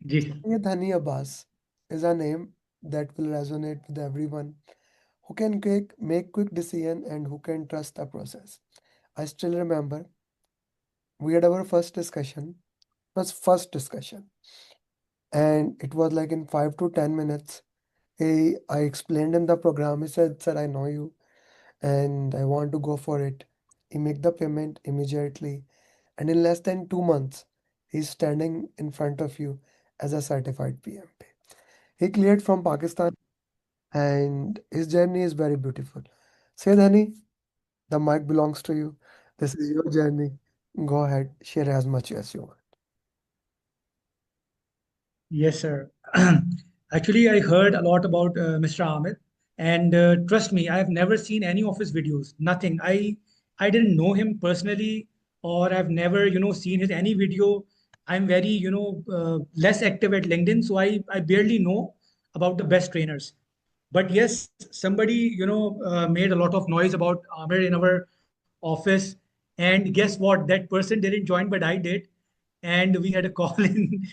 Ji sir. Syed Hani Abbas is a name that will resonate with everyone who can make quick decision and who can trust the process. I still remember we had our first discussion, and it was like in 5 to 10 minutes. I explained him the program. He said, "Sir, I know you, and I want to go for it." He make the payment immediately, and in less than 2 months, he's standing in front of you as a certified PMP. He cleared from Pakistan, and his journey is very beautiful. Say, Dhani, the mic belongs to you. This is your journey. Go ahead, share as much as you want. Yes, sir. Actually, I heard a lot about Mr. Ahmed, and trust me, I have never seen any of his videos. Nothing. I didn't know him personally, or I've never seen his any video. I'm very less active at LinkedIn, so I barely know about the best trainers. But yes, somebody made a lot of noise about Amir in our office, and guess what? That person didn't join, but I did, and we had a call in,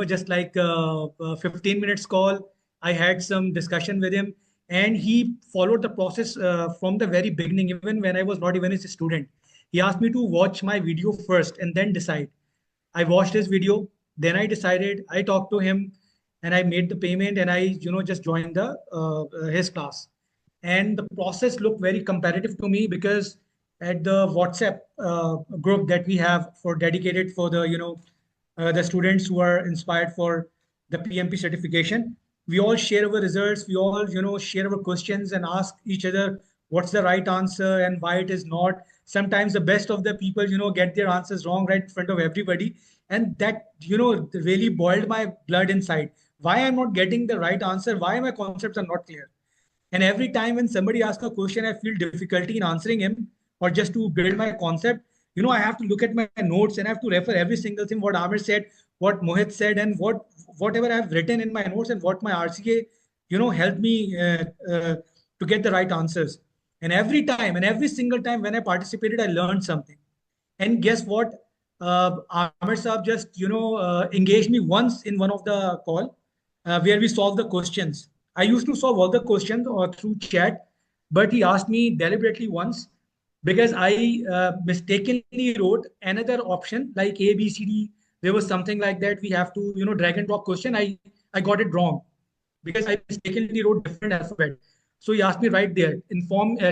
just like 15 minutes call. I had some discussion with him, and he followed the process from the very beginning, even when I was not even a student. He asked me to watch my video first and then decide. I watched his video, then I decided. I talked to him, and I made the payment, and I just joined the his class. And the process looked very competitive to me because at the WhatsApp group that we have for dedicated for the the students who are inspired for the PMP certification, we all share our results. We all share our questions and ask each other what's the right answer and why it is not. Sometimes the best of the people get their answers wrong right in front of everybody, and that really boiled my blood inside. Why I'm not getting the right answer? Why my concepts are not clear? And every time when somebody asks a question, I feel difficulty in answering him or just to build my concept. I have to look at my notes and I have to refer every single thing what Amir said, what Mohit said, and whatever I've written in my notes and what my RCA, helped me to get the right answers. And every time and every single time when I participated, I learned something. And guess what? Amir Saab just engaged me once in one of the call where we solved the questions. I used to solve all the questions or through chat, but he asked me deliberately once because I mistakenly wrote another option like A, B, C, D. There was something like that. We have to drag and drop question. I got it wrong because I mistakenly wrote different alphabet. So he asked me right there,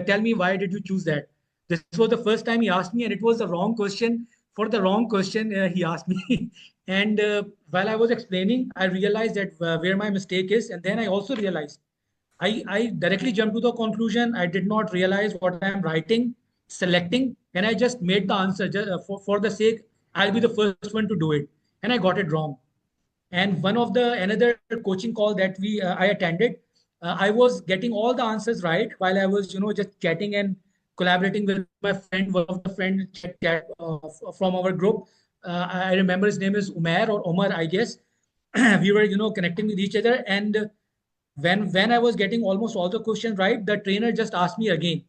tell me why did you choose that? This was the first time he asked me, and it was the wrong question. For the wrong question, he asked me, and while I was explaining, I realized that where my mistake is, and then I also realized I directly jumped to the conclusion. I did not realize what I am writing, selecting, and I just made the answer just, for the sake I'll be the first one to do it, and I got it wrong. And one of the another coaching call that we I attended, I was getting all the answers right while I was just chatting and collaborating with my friend, one of the friend chat from our group. I remember his name is Umair or Omar, I guess. We were connecting with each other, and when I was getting almost all the questions right, the trainer just asked me again,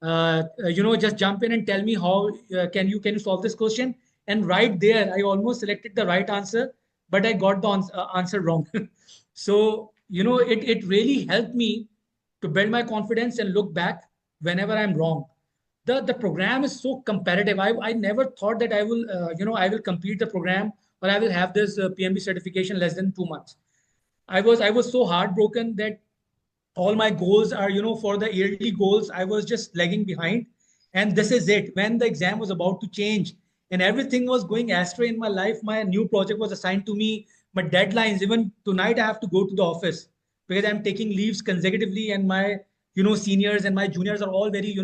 just jump in and tell me how can you solve this question. And right there, I almost selected the right answer, but I got the answer wrong. So it really helped me to build my confidence and look back whenever I'm wrong. The program is so competitive. I never thought that I will I will complete the program or I will have this PMB certification less than 2 months. I was so heartbroken that all my goals are for the yearly goals I was just lagging behind. And this is it, when the exam was about to change and everything was going astray in my life. My new project was assigned to me, my deadlines, even tonight I have to go to the office because I'm taking leaves consecutively, and my seniors and my juniors are all very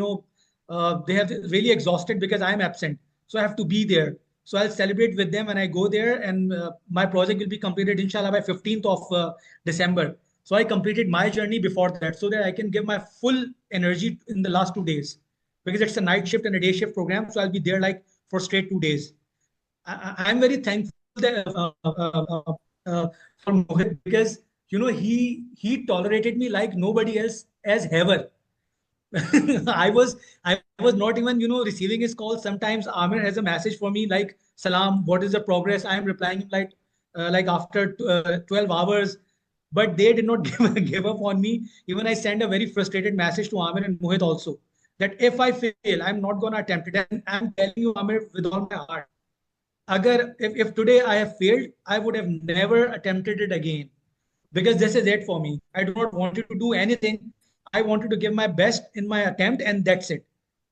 they have really exhausted because I'm absent, so I have to be there. So I'll celebrate with them when I go there, and my project will be completed inshallah by 15th of December. So I completed my journey before that so that I can give my full energy in the last 2 days, because it's a night shift and a day shift program. So I'll be there like for straight 2 days. I'm very thankful that, for Mohit, because he tolerated me like nobody else as ever. I was not even receiving his calls. Sometimes Amir has a message for me like, "Salam, what is the progress?" I am replying him like, like after 12 hours, but they did not give up on me. Even I sent a very frustrated message to Amir and Mohit also that if I fail, I'm not going to attempt it. And I'm telling you, Amir, with all my heart, if today I have failed, I would have never attempted it again because this is it for me. I do not want you to do anything. I wanted to give my best in my attempt, and that's it.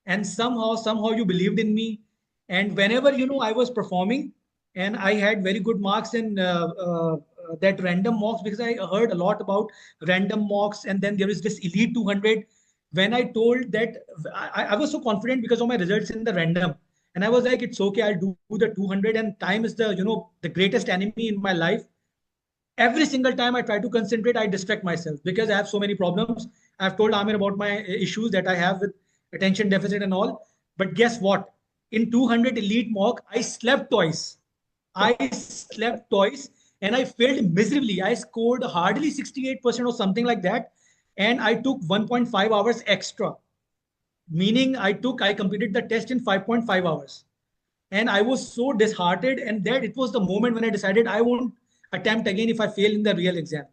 And somehow you believed in me. And whenever I was performing, and I had very good marks in that random mocks because I heard a lot about random mocks, and then there is this elite 200. When I told that, I was so confident because of my results in the random, and I was like, it's okay, I'll do the 200, and time is the greatest enemy in my life. Every single time I try to concentrate, I distract myself because I have so many problems. I've told Amir about my issues that I have with attention deficit and all. But guess what? In 200 elite mock, I slept twice. I slept twice and I failed miserably. I scored hardly 68% or something like that. And I took 1.5 hours extra, meaning I completed the test in 5.5 hours. And I was so disheartened, and that it was the moment when I decided I won't attempt again if I fail in the real exam.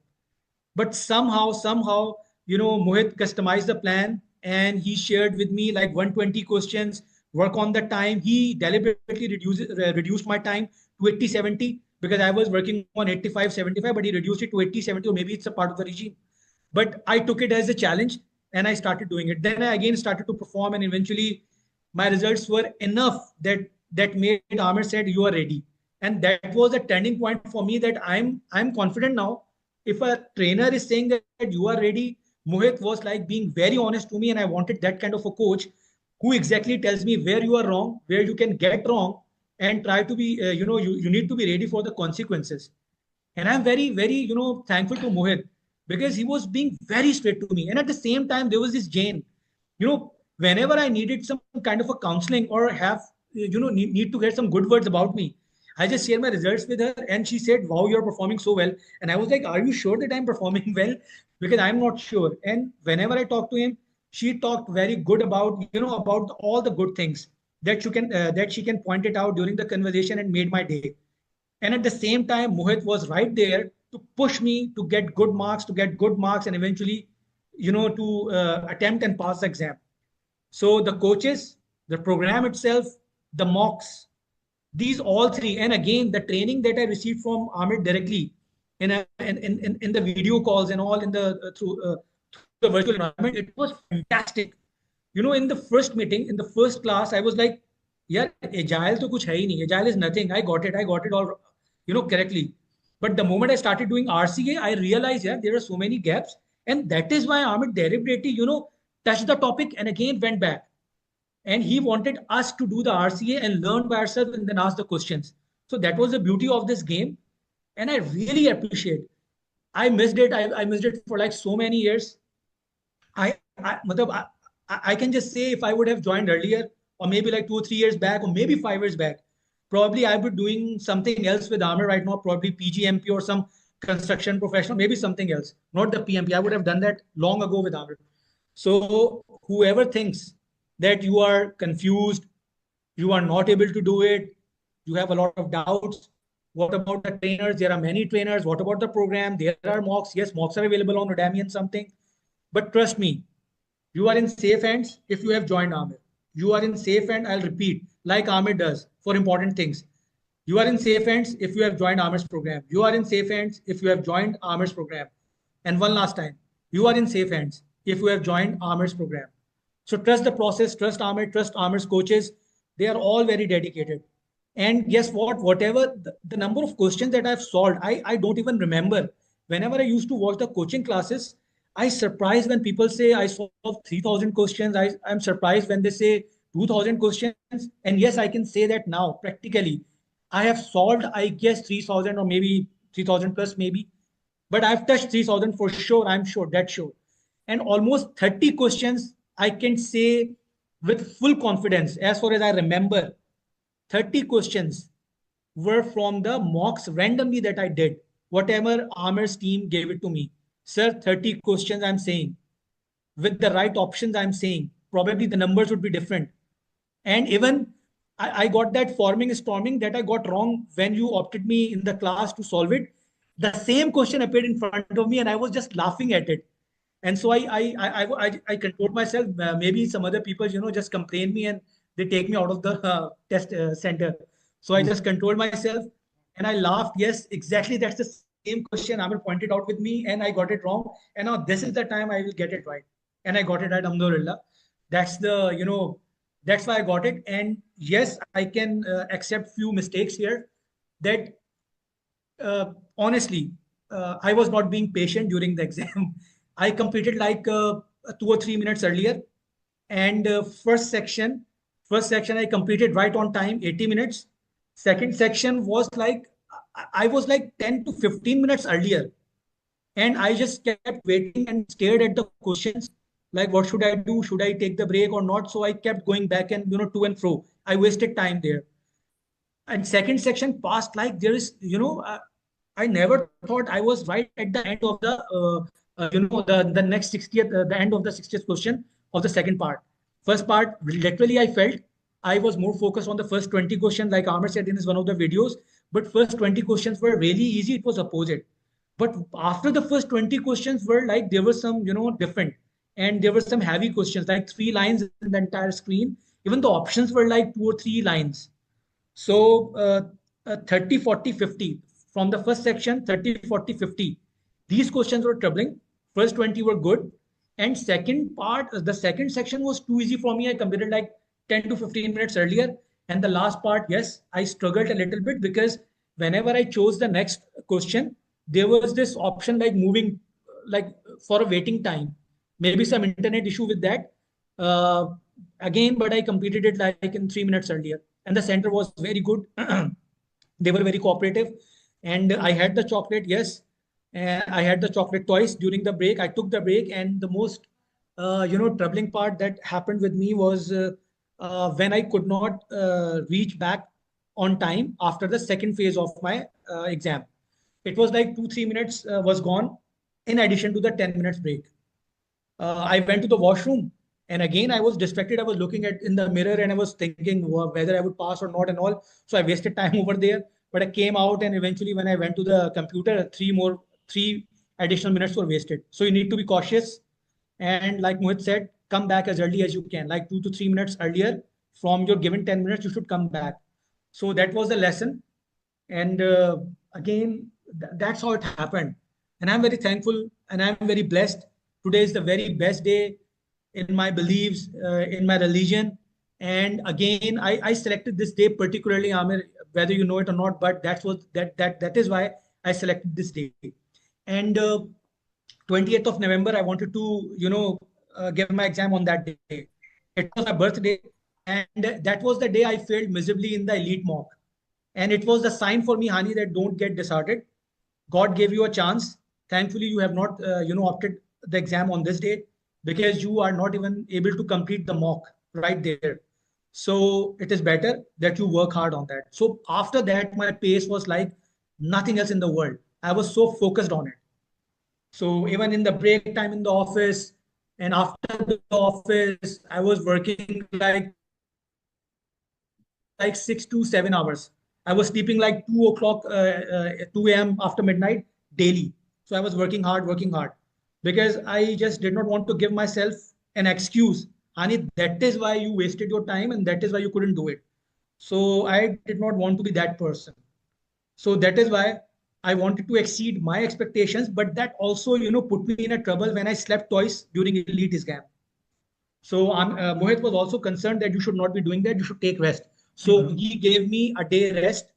But somehow, Mohit customized the plan and he shared with me like 120 questions, work on the time. He deliberately reduced my time to 80 70 because I was working on 85 75, but he reduced it to 80 70, or maybe it's a part of the regime. But I took it as a challenge and I started doing it. Then I again started to perform, and eventually my results were enough that made Amir said, "You are ready." And that was a turning point for me that I'm confident now. If a trainer is saying that you are ready, Mohit was like being very honest to me, and I wanted that kind of a coach who exactly tells me where you are wrong, where you can get wrong, and try to be, you need to be ready for the consequences. And I'm very, very, thankful to Mohit because he was being very straight to me. And at the same time, there was this Jane. Whenever I needed some kind of a counseling or have, need to get some good words about me, I just share my results with her, and she said, "Wow, you're performing so well." And I was like, "Are you sure that I'm performing well?" Because I'm not sure. And whenever I talked to him, she talked very good about, about all the good things that she can point it out during the conversation and made my day. And at the same time, Mohit was right there to push me to get good marks, and eventually, to attempt and pass the exam. So the coaches, the program itself, the mocks, these all three, and again the training that I received from Amit directly in the video calls and all in the through the virtual environment, it was fantastic. In the first meeting, in the first class, I was like, "Yeah, agile to kuch hai hi nahi. Agile is nothing. I got it all, correctly." But the moment I started doing RCA, I realized, yeah, there are so many gaps, and that is why Amit deliberately, touched the topic and again went back, and he wanted us to do the RCA and learn by ourselves and then ask the questions. So that was the beauty of this game, and I really appreciate. I missed it. I missed it for like so many years. I can just say if I would have joined earlier, or maybe like 2 or 3 years back, or maybe 5 years back, probably I would be doing something else with Armor right now, probably PGMP or some construction professional, maybe something else, not the PMP. I would have done that long ago with Armor. So whoever thinks that you are confused, you are not able to do it, you have a lot of doubts. What about the trainers? There are many trainers. What about the program? There are mocks. Yes, mocks are available on Udemy and something. But trust me, you are in safe hands if you have joined Amir. You are in safe hands, I'll repeat, like Amir does for important things. You are in safe hands if you have joined Amir's program. You are in safe hands if you have joined Amir's program. And one last time, you are in safe hands if you have joined Amir's program. So trust the process, trust Amir's coaches. They are all very dedicated. And guess what? Whatever the number of questions that I've solved, I don't even remember. Whenever I used to watch the coaching classes, I surprised when people say I solved 3,000 questions. I'm surprised when they say 2,000 questions. And yes, I can say that now practically. I have solved, I guess, 3,000 or maybe 3,000 plus, maybe. But I've touched 3,000 for sure. I'm sure, that's sure. And almost 30 questions I can say with full confidence, as far as I remember, 30 questions were from the mocks randomly that I did. Whatever Amir's team gave it to me. Sir, 30 questions I'm saying. With the right options, I'm saying. Probably the numbers would be different. And even I got that forming storming that I got wrong when you opted me in the class to solve it. The same question appeared in front of me, and I was just laughing at it. And so I controlled myself. Maybe some other people, just complain me and they take me out of the test center. So I just controlled myself and I laughed. Yes, exactly. That's the same question Amir pointed out with me, and I got it wrong. And now this is the time I will get it right. And I got it right, alhamdulillah. That's that's why I got it. And yes, I can accept few mistakes here that honestly, I was not being patient during the exam. I completed like 2 or 3 minutes earlier, and first section I completed right on time, 80 minutes. Second section was like I was like 10 to 15 minutes earlier, and I just kept waiting and stared at the questions. Like, what should I do? Should I take the break or not? So I kept going back and to and fro. I wasted time there. And second section passed like there is I never thought I was right at the end of the the next 60th the end of the 60th question of the second part. First part, literally I felt I was more focused on the first 20 questions, like Amr said in his one of the videos. But first 20 questions were really easy. It was opposite. But after the first 20 questions were like there were some different, and there were some heavy questions like 3 lines in the entire screen. Even the options were like 2 or 3 lines. So 30, 40, 50. From the first section, 30, 40, 50. These questions were troubling. First 20 were good. And second part, the second section was too easy for me. I completed like 10 to 15 minutes earlier. And the last part, yes, I struggled a little bit because whenever I chose the next question, there was this option like moving, like for a waiting time. Maybe some internet issue with that. Uh, Again, but I completed it like in 3 minutes earlier. And the center was very good. They were very cooperative. And I had the chocolate, yes. And I had the chocolate twice during the break. I took the break, and the most troubling part that happened with me was when I could not reach back on time after the second phase of my exam. It was like 2 3 minutes was gone in addition to the 10 minutes break. I went to the washroom, and again I was distracted. I was looking at in the mirror and I was thinking whether I would pass or not and all. So I wasted time over there. But I came out, and eventually when I went to the computer, three additional minutes were wasted. So you need to be cautious. And like Mohit said, come back as early as you can, like 2 to 3 minutes earlier from your given 10 minutes, you should come back. So that was the lesson. And again, that's how it happened. And I'm very thankful and I'm very blessed. Today is the very best day in my beliefs, in my religion. And again, I selected this day particularly, Amir, whether you know it or not, but that is why I selected this day. And 20th of November, I wanted to, give my exam on that day. It was my birthday, and that was the day I failed miserably in the elite mock. And it was the sign for me, Hani, that don't get disheartened. God gave you a chance. Thankfully, you have not, opted the exam on this day because you are not even able to complete the mock right there. So it is better that you work hard on that. So after that, my pace was like nothing else in the world. I was so focused on it. So even in the break time in the office and after the office, I was working like 6 to 7 hours. I was sleeping like 2 o'clock, 2 a.m. after midnight daily. So I was working hard because I just did not want to give myself an excuse. Hani, that is why you wasted your time and that is why you couldn't do it. So I did not want to be that person. So that is why I wanted to exceed my expectations, but that also, put me in a trouble when I slept twice during elite exam. So Mohit was also concerned that you should not be doing that. You should take rest. So he gave me a day rest,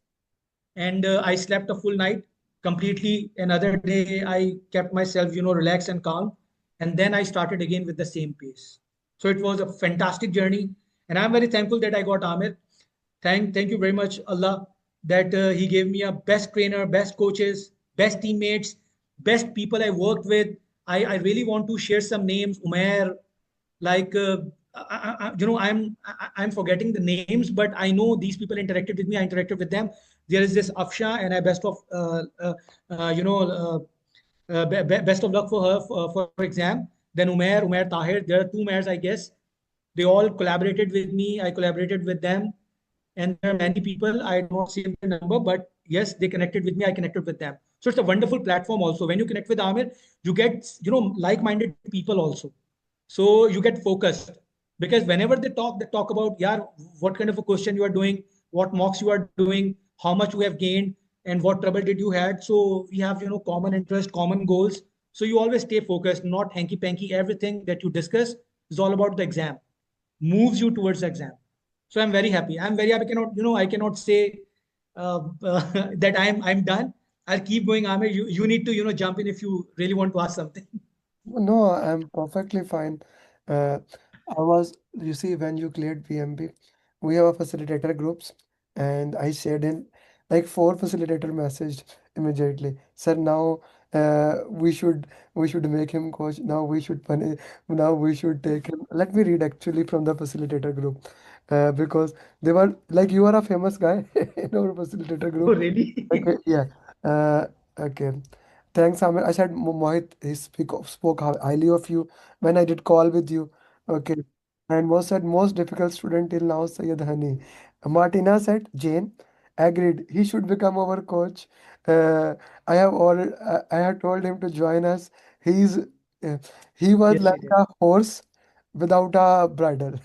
and I slept a full night completely. Another day, I kept myself, relaxed and calm, and then I started again with the same pace. So it was a fantastic journey, and I'm very thankful that I got Amir. Thank you very much, Allah, that He gave me a best trainer, best coaches, best teammates, best people I worked with. I really want to share some names. Umair, like I'm forgetting the names, but I know these people interacted with me. I interacted with them. There is this Afsha, and I best of best of luck for her for exam. Then Umair Tahir. There are two Umairs, I guess. They all collaborated with me. I collaborated with them, and there are many people, I do not save their number, but yes, they connected with me, I connected with them. So it's a wonderful platform also. When you connect with Amir, you get, like-minded people also. So you get focused, because whenever they talk about, yeah, what kind of a question you are doing, what mocks you are doing, how much you have gained, and what trouble did you had. So we have, common interest, common goals. So you always stay focused, not hanky panky. Everything that you discuss is all about the exam, moves you towards the exam. So I'm very happy. I'm very happy. I cannot say that I'm done. I'll keep going. Amir, you need to, jump in if you really want to ask something. No, I'm perfectly fine. Uh, you see, when you cleared PMP, we have a facilitator groups, and I shared in like four facilitator messaged immediately. Sir, now we should make him coach. Now we should punish. Now we should take him. Let me read actually from the facilitator group, because they were like, you are a famous guy in our facilitator Oh, group. really? Okay, yeah. Okay. Thanks, Amir. I said Mohit, he spoke highly of you when I did call with you. Okay. And most said most difficult student till now, Syed Hani. Martina said, Jane, agreed. He should become our coach. Uh, I have told him to join us. He's uh, he was Yes, like she a horse without a bridle.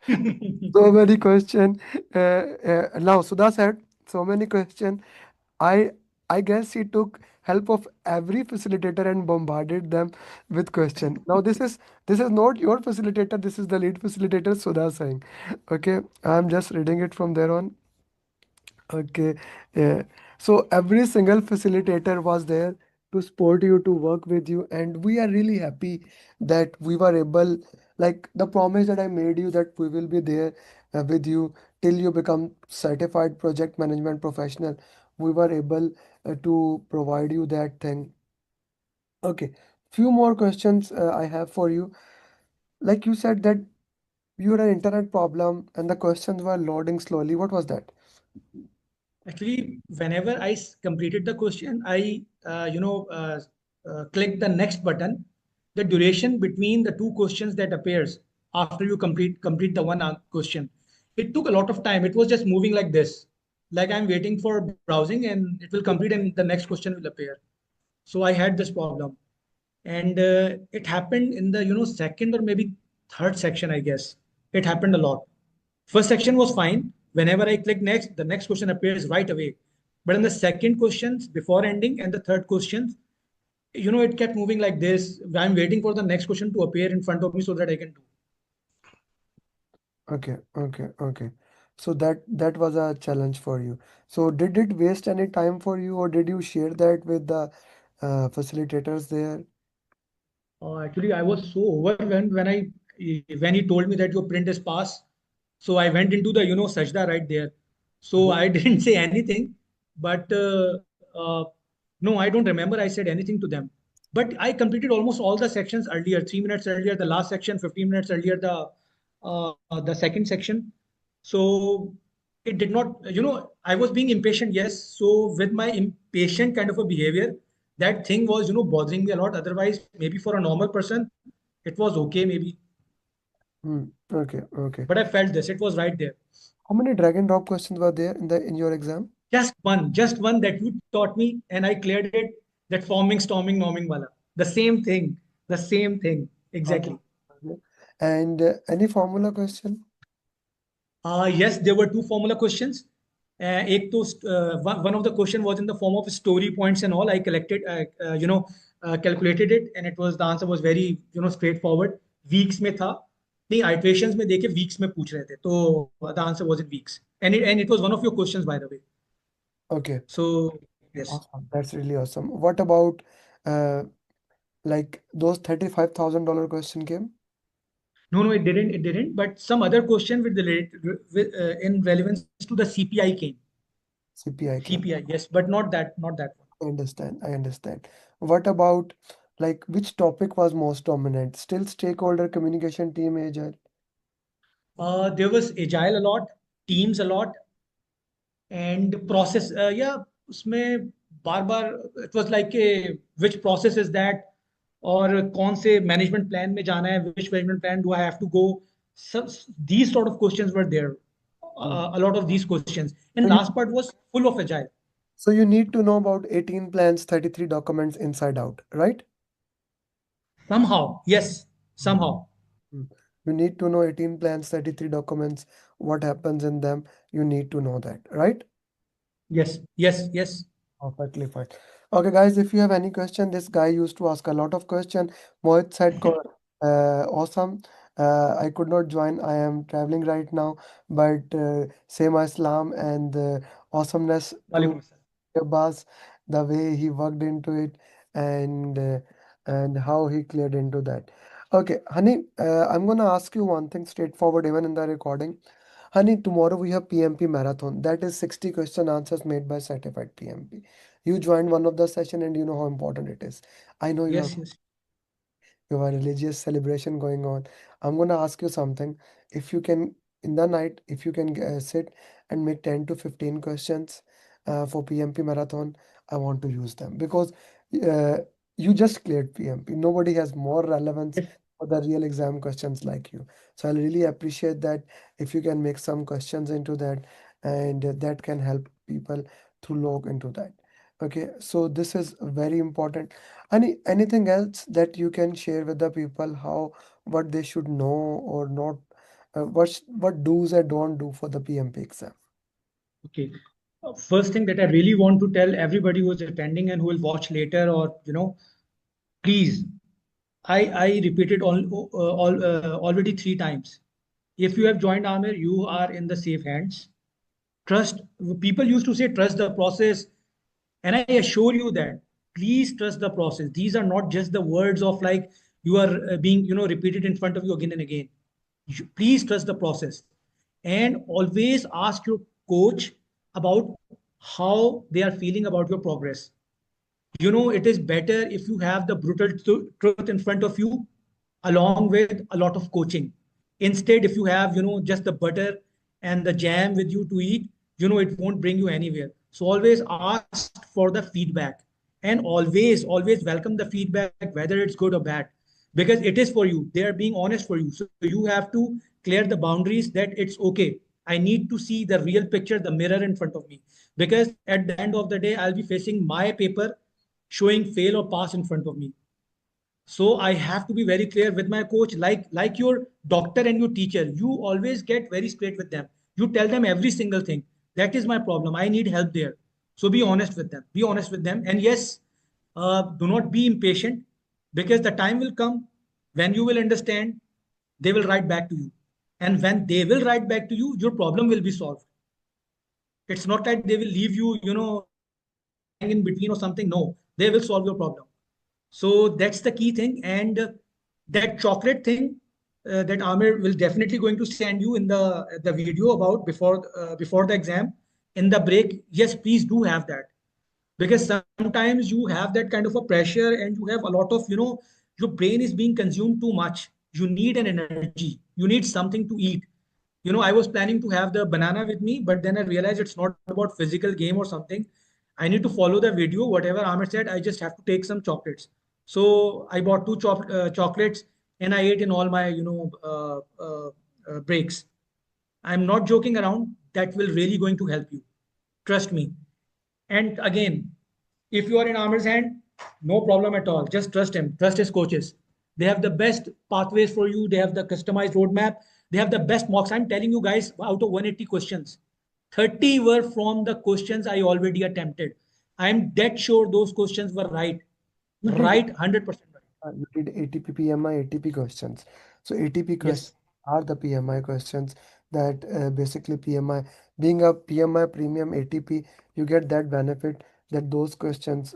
did. So many question. Now Sudha said, so many question. I I guess he took help of every facilitator and bombarded them with question. Now this is not your facilitator. This is the lead facilitator Sudha saying. Okay, I'm just reading it from there on. Okay, yeah. So every single facilitator was there to support you, to work with you, and we are really happy that we were able, like the promise that I made you that we will be there with you till you become certified project management professional. We were able to provide you that thing. Okay, few more questions I have for you. Like you said that you had an internet problem and the questions were loading slowly. What was that? Actually, whenever completed the question, I click the next button. The duration between the two questions that appears after you complete the one question, it took a lot of time. It was just moving like this, like I'm waiting for browsing, and it will complete, and the next question will appear. So I had this problem, and it happened in the second or maybe third section, I guess. It happened a lot. First section was fine. Whenever I click next, the next question appears right away. But in the second questions before ending and the third questions, it kept moving like this. I'm waiting for the next question to appear in front of me so that I can do. Okay, okay, okay. So that was a challenge for you. So did it waste any time for you, or did you share that with the facilitators there? Actually, I was so overwhelmed when he told me that your print is pass. So I went into the sajda right there. So Mhm. I didn't say anything, but no, I don't remember I said anything to them. But I completed almost all the sections earlier, 3 minutes earlier, the last section, 15 minutes earlier, the second section. So it did not, I was being impatient, yes. So with my impatient kind of a behavior, that thing was, bothering me a lot. Otherwise, maybe for a normal person, it was okay, maybe. Okay, okay. But I felt this, it was right there. How many drag and drop questions were there in your exam? Just one that you taught me, and I cleared it. That forming, storming, norming wala. The same thing, Okay. exactly. Okay. And any formula question? Yes, there were two formula questions. One of the question was in the form of story points and all. I collected, calculated it, and it was the answer was very straightforward. Weeks में था, नहीं iterations में देखे weeks में पूछ रहे थे, तो the answer was in weeks, and it was one of your questions, by the way. Okay, So yes, awesome. That's really awesome. What about uh like those $35,000 question came? no, it didn't. But some other question in relevance to the CPI came. CPI came. CPI, yes, but not that one. I understand. I understand. What about like which topic was most dominant? Still stakeholder communication, team agile. There was agile a lot, teams a lot, and process. Yeah, उसमें बार it was like a which process is that, और कौन से management plan में जाना है, which management plan do I have to go. So, these sort of questions were there. Mm. a lot of these questions. And So you last part was full of agile. so you need to know about 18 plans, 33 documents inside out, right? Somehow, yes, Mm. somehow. Mm. You need to know 18 plans, 33 documents, what happens in them. You need to know that, right? Yes, yes, yes. Perfectly fine. Okay, guys, if you have any question, this guy used to ask a lot of question. Mohit said, awesome. I could not join. I am traveling right now, but same Islam and the awesomeness to Walaikum assalam. Abbas, the way he worked into it, and uh, and how he cleared into that. Okay, honey, I'm gonna ask you one thing straightforward, even in the recording. Honey, tomorrow we have PMP marathon. That is 60 question answers made by certified PMP. You joined one of the session and you know how important it is. I know Yes, yes. you have a religious celebration going on. I'm gonna ask you something. If you can, in the night, if you can sit and make 10 to 15 questions for PMP marathon, I want to use them because uh, you just cleared PMP. Nobody has more relevance Yes. for the real exam questions like you. So I really appreciate that if you can make some questions into that, and that can help people to log into that. Okay, so this is very important. Anything else that you can share with the people how what they should know or not, what do's and don't do for the PMP exam? Okay. First thing that I really want to tell everybody who is attending and who will watch later, or please, I repeated already 3 times. If you have joined Amir, you are in the safe hands. Trust. People used to say trust the process, and I assure you that please trust the process. These are not just the words of like you are being repeated in front of you again and again. Please trust the process, and always ask your coach about how they are feeling about your progress. It is better if you have the brutal truth in front of you along with a lot of coaching. Instead, if you have just the butter and the jam with you to eat, it won't bring you anywhere. So always ask for the feedback, and always welcome the feedback, whether it's good or bad, because it is for you. They are being honest for you, so you have to clear the boundaries that it's okay. I need to see the real picture, the mirror in front of me, because at the end of the day I'll be facing my paper showing fail or pass in front of me. So I have to be very clear with my coach, like your doctor and your teacher. You always get very straight with them. You tell them every single thing. That is my problem. I need help there. So be honest with them. Be honest with them. And yes, do not be impatient, because the time will come when you will understand. They will write back to you, and when they will write back to you, your problem will be solved. It's not like they will leave you, hang in between or something. No, they will solve your problem. So that's the key thing. And that chocolate thing that Amir will definitely going to send you in the video about before the exam in the break. Yes, please do have that, because sometimes you have that kind of a pressure and you have a lot of your brain is being consumed too much. You need an energy. You need something to eat. I was planning to have the banana with me, but then I realized it's not about physical game or something. I need to follow the video, whatever Amir said. I just have to take some chocolates. So I bought two chocolates, and I ate in all my breaks. I'm not joking around. That will really going to help you. Trust me. And again, if you are in Amir's hand, no problem at all. Just trust him. Trust his coaches. They have the best pathways for you. They have the customized roadmap. They have the best mocks. I'm telling you guys, out of 180 questions, 30 were from the questions I already attempted. I'm dead sure those questions were right. You did Right, 100% right. You did ATP, PMI, ATP questions. So ATP questions Yes. are the PMI questions that basically PMI, being a PMI premium ATP, you get that benefit that those questions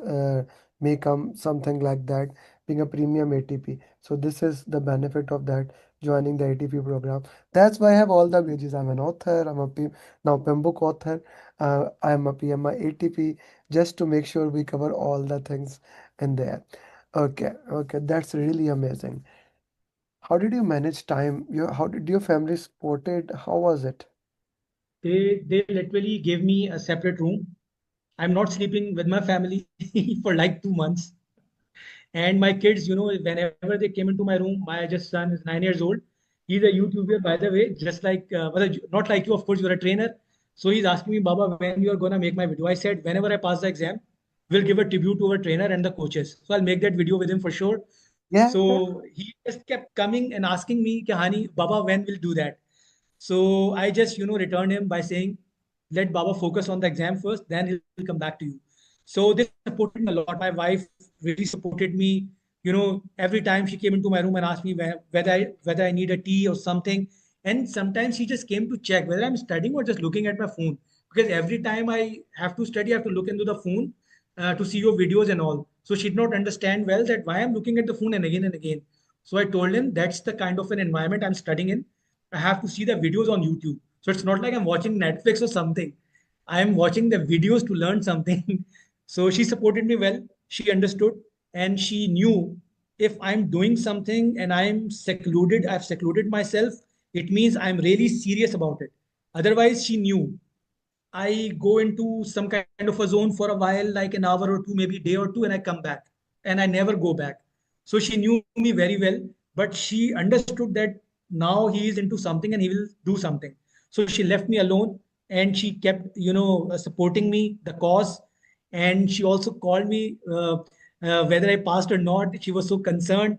may come something like that, being a premium ATP. So this is the benefit of that joining the ATP program. That's why I have all the pages. I'm an author, I'm a now PMBOK author, I'm a PMI ATP, just to make sure we cover all the things in there. Okay, okay, that's really amazing. How did you manage time? How did your family support it? How was it? They literally gave me a separate room. I'm not sleeping with my family for like 2 months. And my kids, whenever they came into my room, my just son is 9 years old. He's a YouTuber, by the way, just like, not like you, of course, you're a trainer. So he's asking me, Baba, when you're going to make my video? I said, whenever I pass the exam, we'll give a tribute to our trainer and the coaches. So I'll make that video with him for sure. Yeah, yeah. So he just kept coming and asking me, Ki, Hani, Baba, when will do that? So I just, returned him by saying, let Baba focus on the exam first, then he'll come back to you. So they supported me a lot. My wife really supported me. Every time she came into my room and asked me whether I need a tea or something. And sometimes she just came to check whether I'm studying or just looking at my phone. Because every time I have to study, I have to look into the phone to see your videos and all. So she did not understand well that why I'm looking at the phone and again and again. So I told him that's the kind of an environment I'm studying in. I have to see the videos on YouTube. So it's not like I'm watching Netflix or something. I am watching the videos to learn something. So she supported me well. She understood and she knew if I'm doing something and I've secluded myself, it means I'm really serious about it. Otherwise, she knew I go into some kind of a zone for a while, like an hour or two, maybe day or two, and I come back and I never go back. So she knew me very well, but she understood that now he is into something and he will do something. So she left me alone and she kept, supporting me, the cause. And she also called me whether I passed or not. She was so concerned.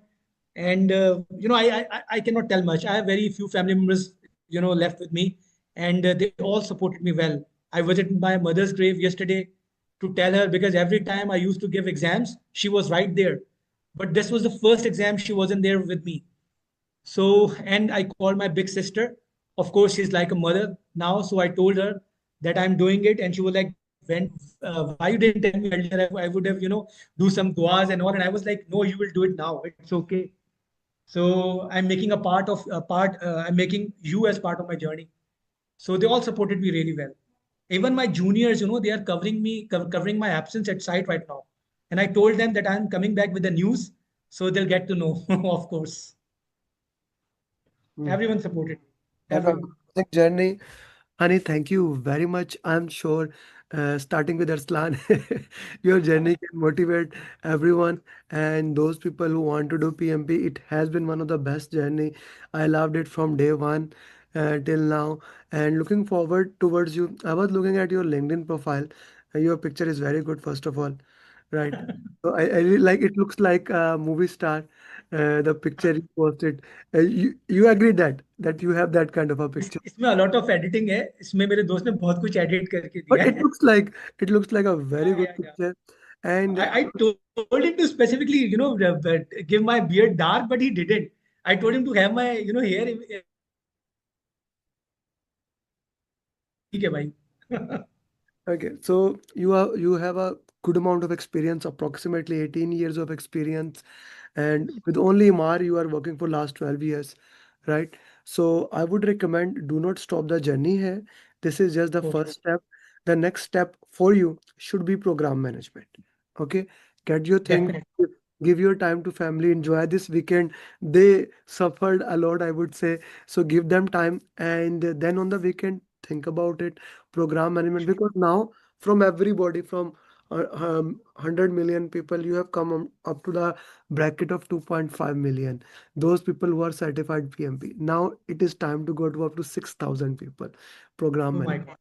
And, I cannot tell much. I have very few family members, left with me and they all supported me well. I visited my mother's grave yesterday to tell her because every time I used to give exams, she was right there. But this was the first exam she wasn't there with me. So, and I called my big sister. Of course, she's like a mother now. So I told her that I'm doing it, and she was like, why you didn't tell me earlier? I would have, do some duas and all." And I was like, "No, you will do it now. It's okay." So I'm making a part of a part. I'm making you as part of my journey. So they all supported me really well. Even my juniors, they are covering my absence at site right now. And I told them that I'm coming back with the news, so they'll get to know. Of course, Mm. everyone supported me. What a Everyone. amazing journey. Honey, thank you very much. I'm sure, starting with Arslan, your journey can motivate everyone and those people who want to do PMP. It has been one of the best journey. I loved it from day one till now, and looking forward towards you. I was looking at your LinkedIn profile. Your picture is very good, first of all, right? So I really like it. Looks like a movie star. The picture you posted. You agree that you have that kind of a picture. इसमें a lot of editing है. इसमें मेरे दोस्त ने बहुत कुछ edit करके But दिया है. it looks like a very Yeah, good yeah, yeah. picture. And I told him to specifically, give my beard dark, but he didn't. I told him to have my, hair. ठीक है भाई. okay, so you have a good amount of experience, approximately 18 years of experience, and with only Mar you are working for last 12 years, right? So I would recommend do not stop the journey here. This is just the Okay. first step. The next step for you should be program management. Okay, get your thing. Definitely. Give your time to family, enjoy this weekend. They suffered a lot, I would say. So give them time, and then on the weekend, think about it. Program management, Sure. because now from everybody, from 100 million people, you have come up to the bracket of 2.5 million. Those people who are certified PMP. Now it is time to go to up to 6,000 people. Program Oh my management. God.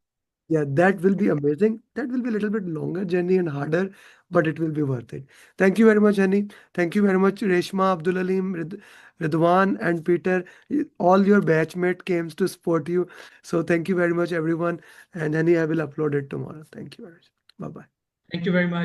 Yeah, that will be amazing. That will be a little bit longer journey and harder, but it will be worth it. Thank you very much, Hani. Thank you very much, Reshma, Abdul Alim, Ridwan, and Peter. All your batchmate came to support you. So thank you very much, everyone. And Hani, I will upload it tomorrow. Thank you very much. Bye bye. Thank you very much.